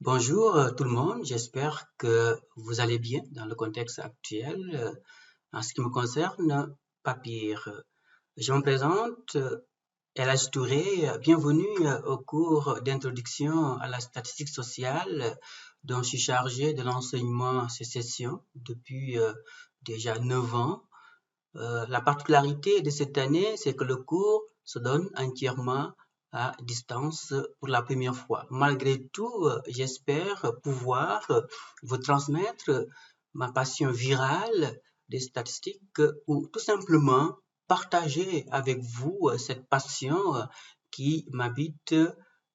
Bonjour tout le monde, j'espère que vous allez bien dans le contexte actuel. En ce qui me concerne, pas pire. Je me présente, Elhadji Touré, bienvenue au cours d'introduction à la statistique sociale dont je suis chargé de l'enseignement sécession depuis déjà 9 ans. La particularité de cette année, c'est que le cours se donne entièrement à distance pour la première fois. Malgré tout, j'espère pouvoir vous transmettre ma passion virale des statistiques ou tout simplement partager avec vous cette passion qui m'habite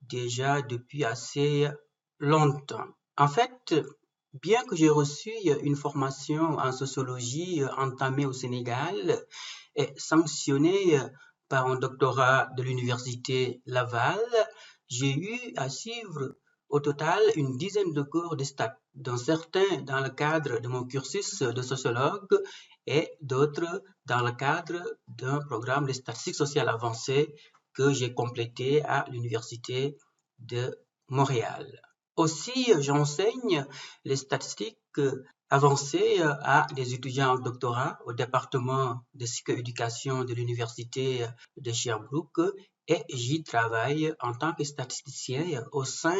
déjà depuis assez longtemps. En fait, bien que j'ai reçu une formation en sociologie entamée au Sénégal et sanctionnée par un doctorat de l'université Laval, j'ai eu à suivre au total une dizaine de cours de stats, dont certains dans le cadre de mon cursus de sociologue et d'autres dans le cadre d'un programme de statistique sociale avancée que j'ai complété à l'université de Montréal. Aussi, j'enseigne les statistiques avancées à des étudiants en doctorat au département de psychoéducation de l'université de Sherbrooke et j'y travaille en tant que statisticien au sein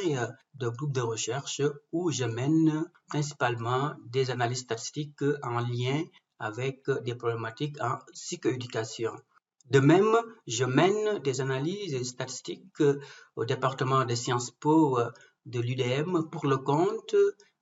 de groupes de recherche où je mène principalement des analyses statistiques en lien avec des problématiques en psychoéducation. De même, je mène des analyses statistiques au département de Sciences Po de l'UDM pour le compte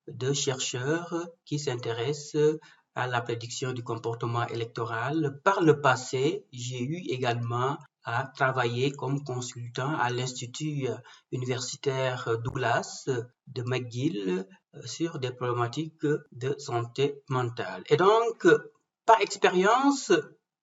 de chercheurs qui s'intéressent à la prédiction du comportement électoral. Par le passé, j'ai eu également à travailler comme consultant à l'Institut universitaire Douglas de McGill sur des problématiques de santé mentale. Et donc, par expérience,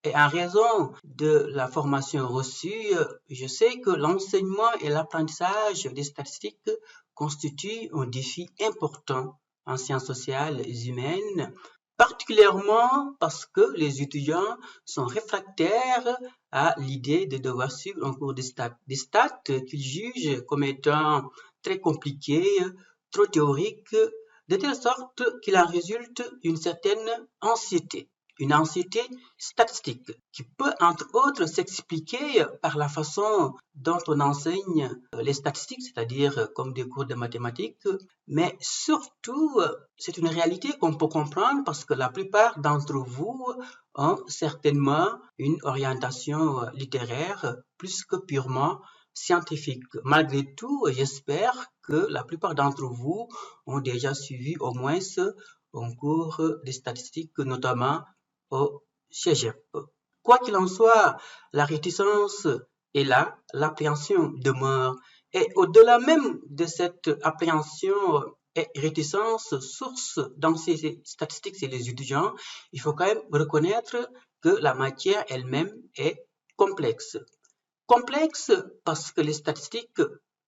et en raison de la formation reçue, je sais que l'enseignement et l'apprentissage des statistiques constituent un défi important en sciences sociales et humaines, particulièrement parce que les étudiants sont réfractaires à l'idée de devoir suivre un cours de stats qu'ils jugent comme étant très compliqués, trop théoriques, de telle sorte qu'il en résulte une certaine anxiété. Une anxiété statistique qui peut entre autres s'expliquer par la façon dont on enseigne les statistiques, c'est-à-dire comme des cours de mathématiques, mais surtout c'est une réalité qu'on peut comprendre parce que la plupart d'entre vous ont certainement une orientation littéraire plus que purement scientifique. Malgré tout, j'espère que la plupart d'entre vous ont déjà suivi au moins un cours de statistiques, notamment au cégep. Quoi qu'il en soit, la réticence est là, l'appréhension demeure. Et au-delà même de cette appréhension et réticence, source dans ces statistiques chez les étudiants, il faut quand même reconnaître que la matière elle-même est complexe. Complexe parce que les statistiques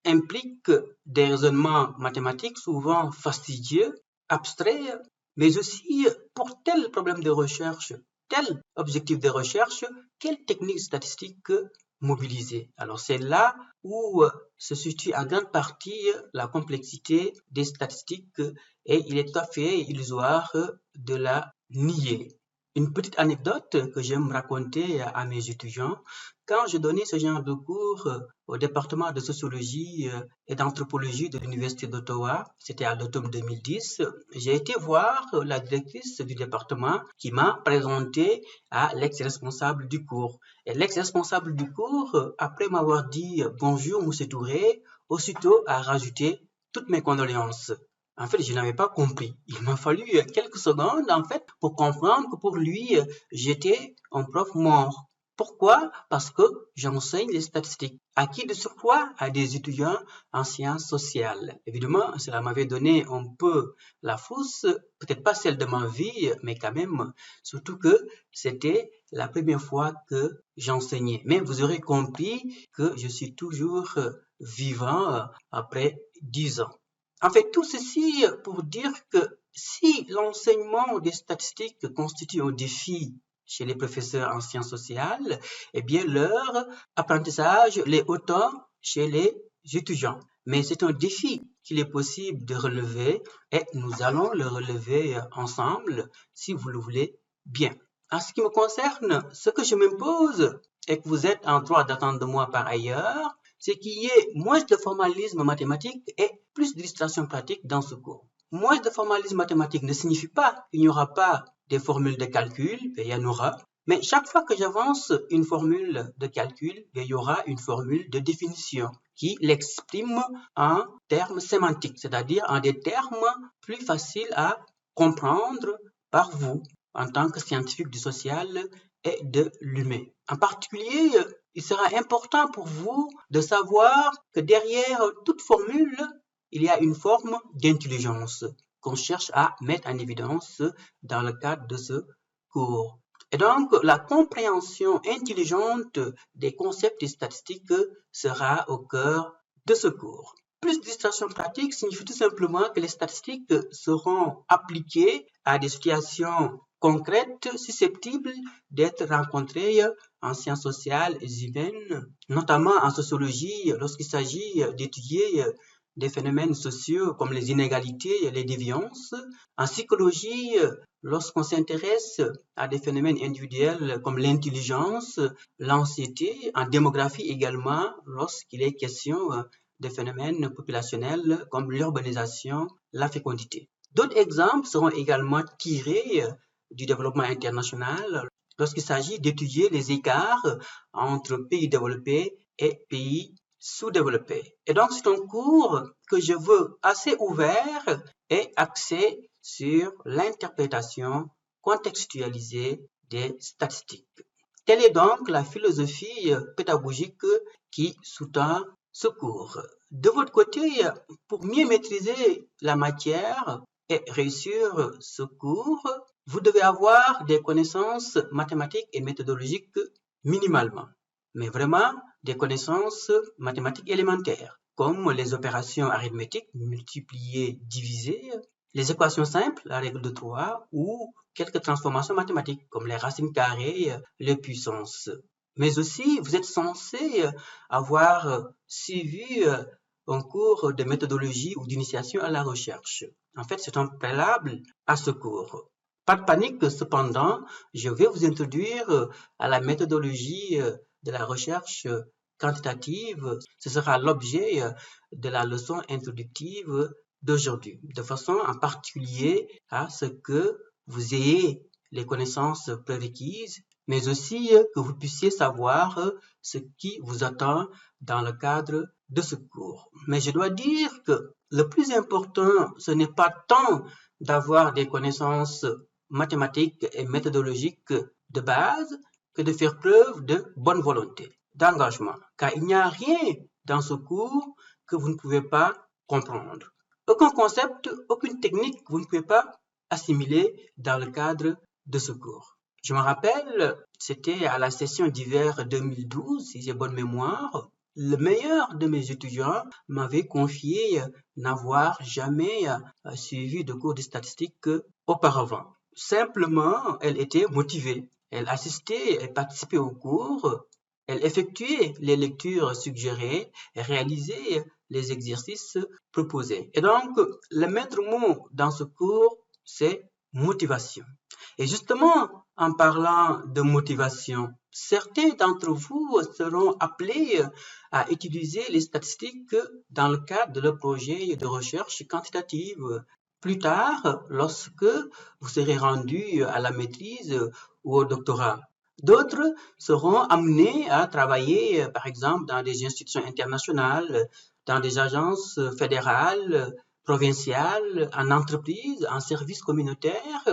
impliquent des raisonnements mathématiques souvent fastidieux, abstraits, mais aussi pour tel problème de recherche, tel objectif de recherche, quelle technique statistique mobiliser. Alors c'est là où se situe en grande partie la complexité des statistiques et il est tout à fait illusoire de la nier. Une petite anecdote que j'aime raconter à mes étudiants, quand je donnais ce genre de cours au département de sociologie et d'anthropologie de l'Université d'Ottawa, c'était à l'automne 2010, j'ai été voir la directrice du département qui m'a présenté à l'ex-responsable du cours. Et l'ex-responsable du cours, après m'avoir dit bonjour, Monsieur Touré, aussitôt a rajouté toutes mes condoléances. En fait, je n'avais pas compris. Il m'a fallu quelques secondes, en fait, pour comprendre que pour lui, j'étais un prof mort. Pourquoi? Parce que j'enseigne les statistiques. À qui de surcroît? À des étudiants en sciences sociales. Évidemment, cela m'avait donné un peu la frousse, peut-être pas celle de ma vie, mais quand même, surtout que c'était la première fois que j'enseignais. Mais vous aurez compris que je suis toujours vivant après 10 ans. En fait, tout ceci pour dire que si l'enseignement des statistiques constitue un défi chez les professeurs en sciences sociales, eh bien leur apprentissage l'est autant chez les étudiants. mais c'est un défi qu'il est possible de relever et nous allons le relever ensemble si vous le voulez bien. En ce qui me concerne, ce que je m'impose et que vous êtes en droit d'attendre de moi par ailleurs, c'est qu'il y ait moins de formalisme mathématique et plus d'illustration pratique dans ce cours. Moins de formalisme mathématique ne signifie pas qu'il n'y aura pas des formules de calcul, et il y en aura, mais chaque fois que j'avance une formule de calcul, il y aura une formule de définition qui l'exprime en termes sémantiques, c'est-à-dire en des termes plus faciles à comprendre par vous en tant que scientifique du social et de l'humain. En particulier, il sera important pour vous de savoir que derrière toute formule, il y a une forme d'intelligence qu'on cherche à mettre en évidence dans le cadre de ce cours. Et donc, la compréhension intelligente des concepts statistiques sera au cœur de ce cours. Plus d'illustration pratique signifie tout simplement que les statistiques seront appliquées à des situations concrètes susceptibles d'être rencontrées en sciences sociales et humaines, notamment en sociologie lorsqu'il s'agit d'étudier des phénomènes sociaux comme les inégalités et les déviances, en psychologie lorsqu'on s'intéresse à des phénomènes individuels comme l'intelligence, l'anxiété, en démographie également lorsqu'il est question de phénomènes populationnels comme l'urbanisation, la fécondité. D'autres exemples seront également tirés du développement international lorsqu'il s'agit d'étudier les écarts entre pays développés et pays sous-développés. Et donc, c'est un cours que je veux assez ouvert et axé sur l'interprétation contextualisée des statistiques. Telle est donc la philosophie pédagogique qui sous-tend ce cours. De votre côté, pour mieux maîtriser la matière et réussir ce cours, vous devez avoir des connaissances mathématiques et méthodologiques minimalement, mais vraiment des connaissances mathématiques élémentaires, comme les opérations arithmétiques, multiplier, diviser, les équations simples, la règle de 3, ou quelques transformations mathématiques, comme les racines carrées, les puissances. Mais aussi, vous êtes censé avoir suivi un cours de méthodologie ou d'initiation à la recherche. En fait, c'est un préalable à ce cours. Pas de panique, cependant, je vais vous introduire à la méthodologie de la recherche quantitative. Ce sera l'objet de la leçon introductive d'aujourd'hui, de façon en particulier à ce que vous ayez les connaissances prérequises, mais aussi que vous puissiez savoir ce qui vous attend dans le cadre de ce cours. Mais je dois dire que le plus important, ce n'est pas tant d'avoir des connaissances mathématiques et méthodologiques de base que de faire preuve de bonne volonté, d'engagement, car il n'y a rien dans ce cours que vous ne pouvez pas comprendre. Aucun concept, aucune technique que vous ne pouvez pas assimiler dans le cadre de ce cours. Je me rappelle, c'était à la session d'hiver 2012, si j'ai bonne mémoire, le meilleur de mes étudiants m'avait confié n'avoir jamais suivi de cours de statistique auparavant. Simplement, elle était motivée. Elle assistait et participait au cours. Elle effectuait les lectures suggérées et réalisait les exercices proposés. Et donc, le maître mot dans ce cours, c'est motivation. Et justement, en parlant de motivation, certains d'entre vous seront appelés à utiliser les statistiques dans le cadre de leur projet de recherche quantitative. Plus tard, lorsque vous serez rendu à la maîtrise ou au doctorat. D'autres seront amenés à travailler, par exemple, dans des institutions internationales, dans des agences fédérales, provinciales, en entreprise, en services communautaires.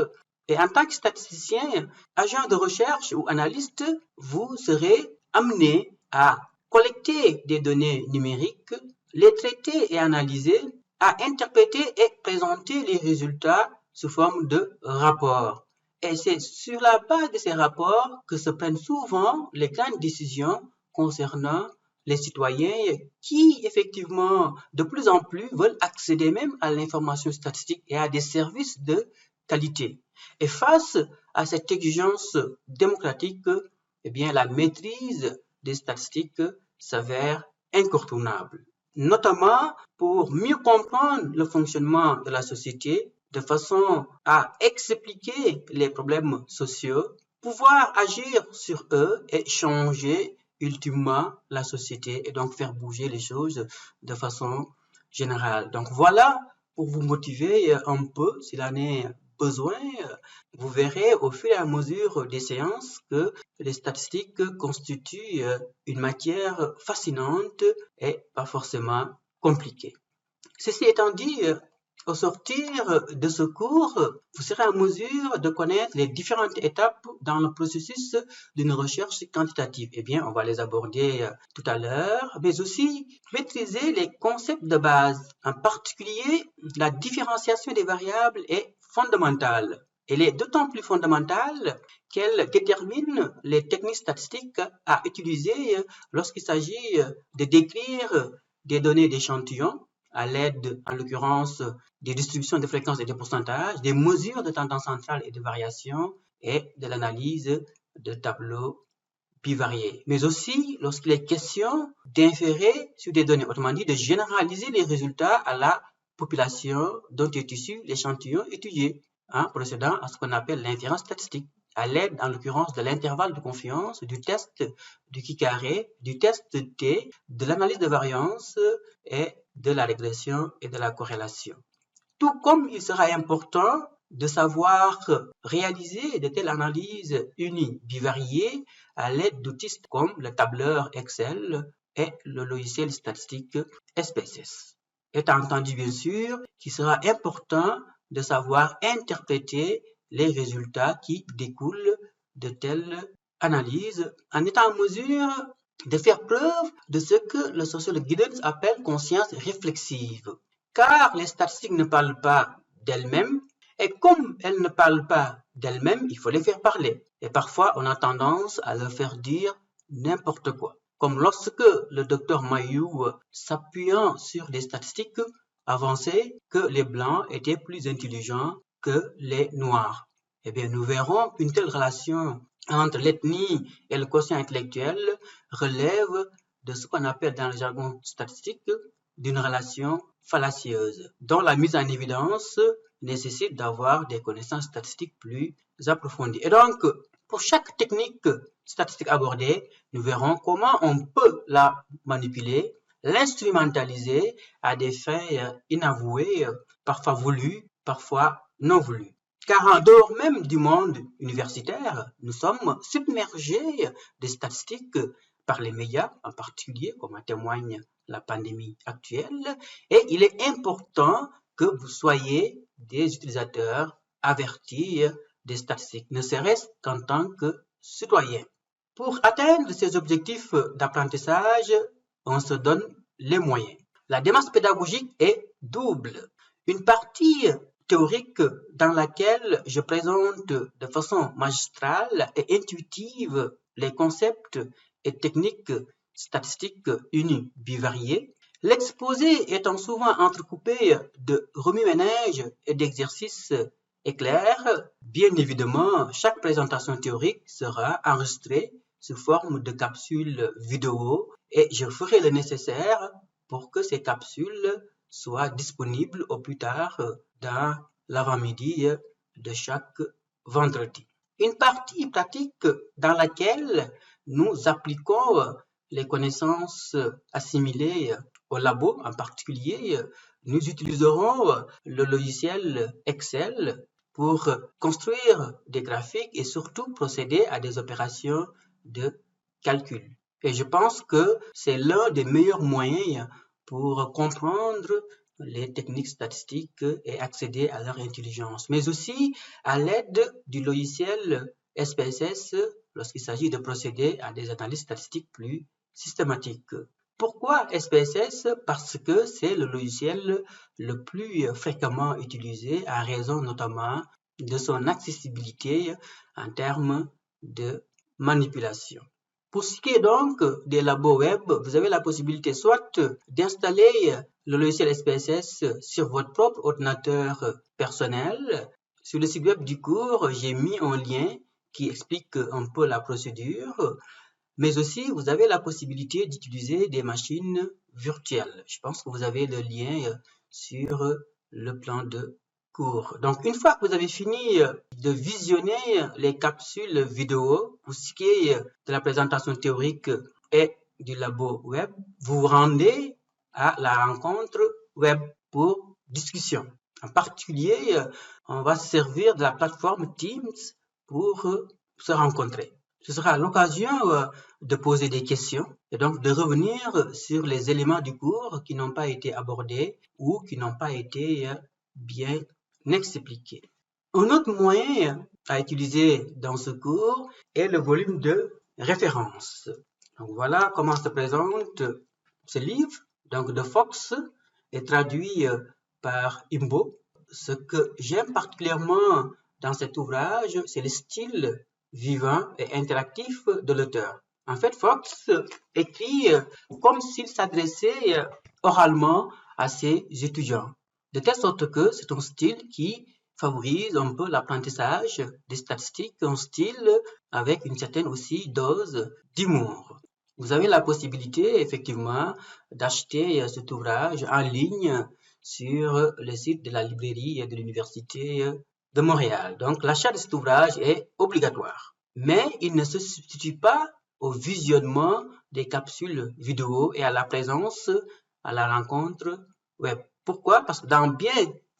Et en tant que statisticien, agent de recherche ou analyste, vous serez amené à collecter des données numériques, les traiter et analyser, à interpréter et présenter les résultats sous forme de rapports. Et c'est sur la base de ces rapports que se prennent souvent les grandes décisions concernant les citoyens qui, effectivement, de plus en plus veulent accéder même à l'information statistique et à des services de qualité. Et face à cette exigence démocratique, eh bien, la maîtrise des statistiques s'avère incontournable. notamment pour mieux comprendre le fonctionnement de la société, de façon à expliquer les problèmes sociaux, pouvoir agir sur eux et changer ultimement la société et donc faire bouger les choses de façon générale. Donc voilà pour vous motiver un peu s'il en est besoin. Vous verrez au fur et à mesure des séances que les statistiques constituent une matière fascinante et pas forcément compliquée. Ceci étant dit, au sortir de ce cours, vous serez en mesure de connaître les différentes étapes dans le processus d'une recherche quantitative. Eh bien, on va les aborder tout à l'heure, mais aussi maîtriser les concepts de base. En particulier, la différenciation des variables est fondamentale. Elle est d'autant plus fondamentale qu'elle détermine les techniques statistiques à utiliser lorsqu'il s'agit de décrire des données d'échantillons à l'aide, en l'occurrence, des distributions de fréquences et de pourcentages, des mesures de tendance centrale et de variation et de l'analyse de tableaux bivariés. Mais aussi lorsqu'il est question d'inférer sur des données, autrement dit de généraliser les résultats à la population dont est issu l'échantillon étudié, procédant à ce qu'on appelle l'inférence statistique, à l'aide, en l'occurrence, de l'intervalle de confiance, du test du chi-carré, du test T, de l'analyse de variance et de la régression et de la corrélation. Tout comme il sera important de savoir réaliser de telles analyses univariées à l'aide d'outils comme le tableur Excel et le logiciel statistique SPSS. Étant entendu, bien sûr, qu'il sera important de savoir interpréter les résultats qui découlent de telles analyses en étant en mesure de faire preuve de ce que le sociologue Giddens appelle conscience réflexive. Car les statistiques ne parlent pas d'elles-mêmes, et comme elles ne parlent pas d'elles-mêmes, il faut les faire parler. Et parfois, on a tendance à leur faire dire n'importe quoi. Comme lorsque le docteur Mayou, s'appuyant sur des statistiques, avançait que les blancs étaient plus intelligents que les noirs. Eh bien, nous verrons qu'une telle relation entre l'ethnie et le quotient intellectuel relève de ce qu'on appelle dans le jargon statistique d'une relation fallacieuse, dont la mise en évidence nécessite d'avoir des connaissances statistiques plus approfondies. Et donc, pour chaque technique statistique abordée, nous verrons comment on peut la manipuler, l'instrumentaliser à des fins inavouées, parfois voulues, parfois non voulues. Car en dehors même du monde universitaire, nous sommes submergés de statistiques par les médias, en particulier, comme en témoigne la pandémie actuelle, et il est important que vous soyez des utilisateurs avertis des statistiques, ne serait-ce qu'en tant que citoyens. Pour atteindre ces objectifs d'apprentissage, on se donne les moyens. La démarche pédagogique est double. Une partie théorique dans laquelle je présente de façon magistrale et intuitive les concepts et techniques statistiques univariées, l'exposé étant souvent entrecoupé de remue-ménage et d'exercices éclairs. Bien évidemment, chaque présentation théorique sera enregistrée sous forme de capsules vidéo et je ferai le nécessaire pour que ces capsules soient disponibles au plus tard dans l'avant-midi de chaque vendredi. Une partie pratique dans laquelle nous appliquons les connaissances assimilées au labo, en particulier, nous utiliserons le logiciel Excel pour construire des graphiques et surtout procéder à des opérations de calcul. Et je pense que c'est l'un des meilleurs moyens pour comprendre les techniques statistiques et accéder à leur intelligence, mais aussi à l'aide du logiciel SPSS lorsqu'il s'agit de procéder à des analyses statistiques plus systématiques. Pourquoi SPSS? Parce que c'est le logiciel le plus fréquemment utilisé à raison notamment de son accessibilité en termes de manipulation. Pour ce qui est donc des labos web, vous avez la possibilité soit d'installer le logiciel SPSS sur votre propre ordinateur personnel. Sur le site web du cours, j'ai mis un lien qui explique un peu la procédure. mais aussi vous avez la possibilité d'utiliser des machines virtuelles. Je pense que vous avez le lien sur le plan de cours. Donc, une fois que vous avez fini de visionner les capsules vidéo pour ce qui est de la présentation théorique et du labo web, vous vous rendez à la rencontre web pour discussion. En particulier, on va se servir de la plateforme Teams pour se rencontrer. Ce sera l'occasion de poser des questions et donc de revenir sur les éléments du cours qui n'ont pas été abordés ou qui n'ont pas été bien expliqués. Un autre moyen à utiliser dans ce cours est le volume de référence. Donc voilà comment se présente ce livre, donc de Fox, est traduit par Imbo. Ce que j'aime particulièrement dans cet ouvrage, c'est le style vivant et interactif de l'auteur. En fait, Fox écrit comme s'il s'adressait oralement à ses étudiants, de telle sorte que c'est un style qui favorise un peu l'apprentissage des statistiques, un style avec une certaine aussi dose d'humour. Vous avez la possibilité effectivement d'acheter cet ouvrage en ligne sur le site de la librairie de l'Université de Montréal. Donc l'achat de cet ouvrage est obligatoire, mais il ne se substitue pas au visionnement des capsules vidéo et à la présence à la rencontre web. Pourquoi? Parce que dans bien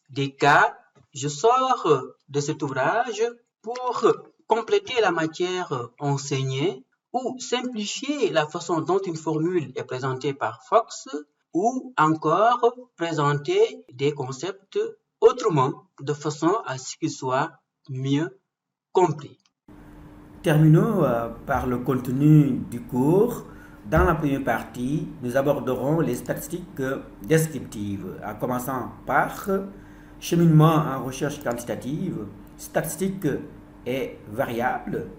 des cas, je sors de cet ouvrage pour compléter la matière enseignée ou simplifier la façon dont une formule est présentée par Fox ou encore présenter des concepts autrement de façon à ce qu'ils soient mieux compris. Terminons par le contenu du cours. Dans la première partie, nous aborderons les statistiques descriptives, en commençant par cheminement en recherche quantitative, statistiques et variables,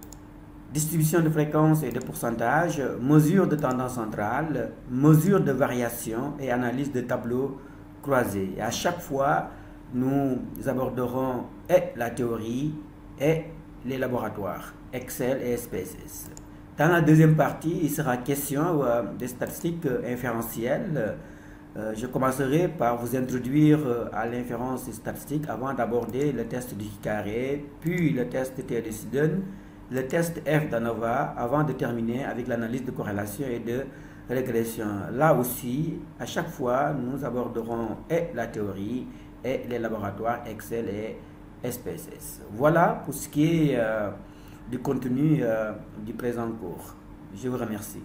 distribution de fréquences et de pourcentages, mesure de tendance centrale, mesure de variation et analyse de tableaux croisés. Et à chaque fois, nous aborderons la théorie et les laboratoires, Excel et SPSS. Dans la deuxième partie, il sera question des statistiques inférentielles. Je commencerai par vous introduire à l'inférence statistique avant d'aborder le test du carré, puis le test Theodor-Sidon, le test F d'ANOVA, avant de terminer avec l'analyse de corrélation et de régression. Là aussi, à chaque fois, nous aborderons la théorie et les laboratoires Excel et SPSS. Voilà pour ce qui est du contenu du présent cours. Je vous remercie.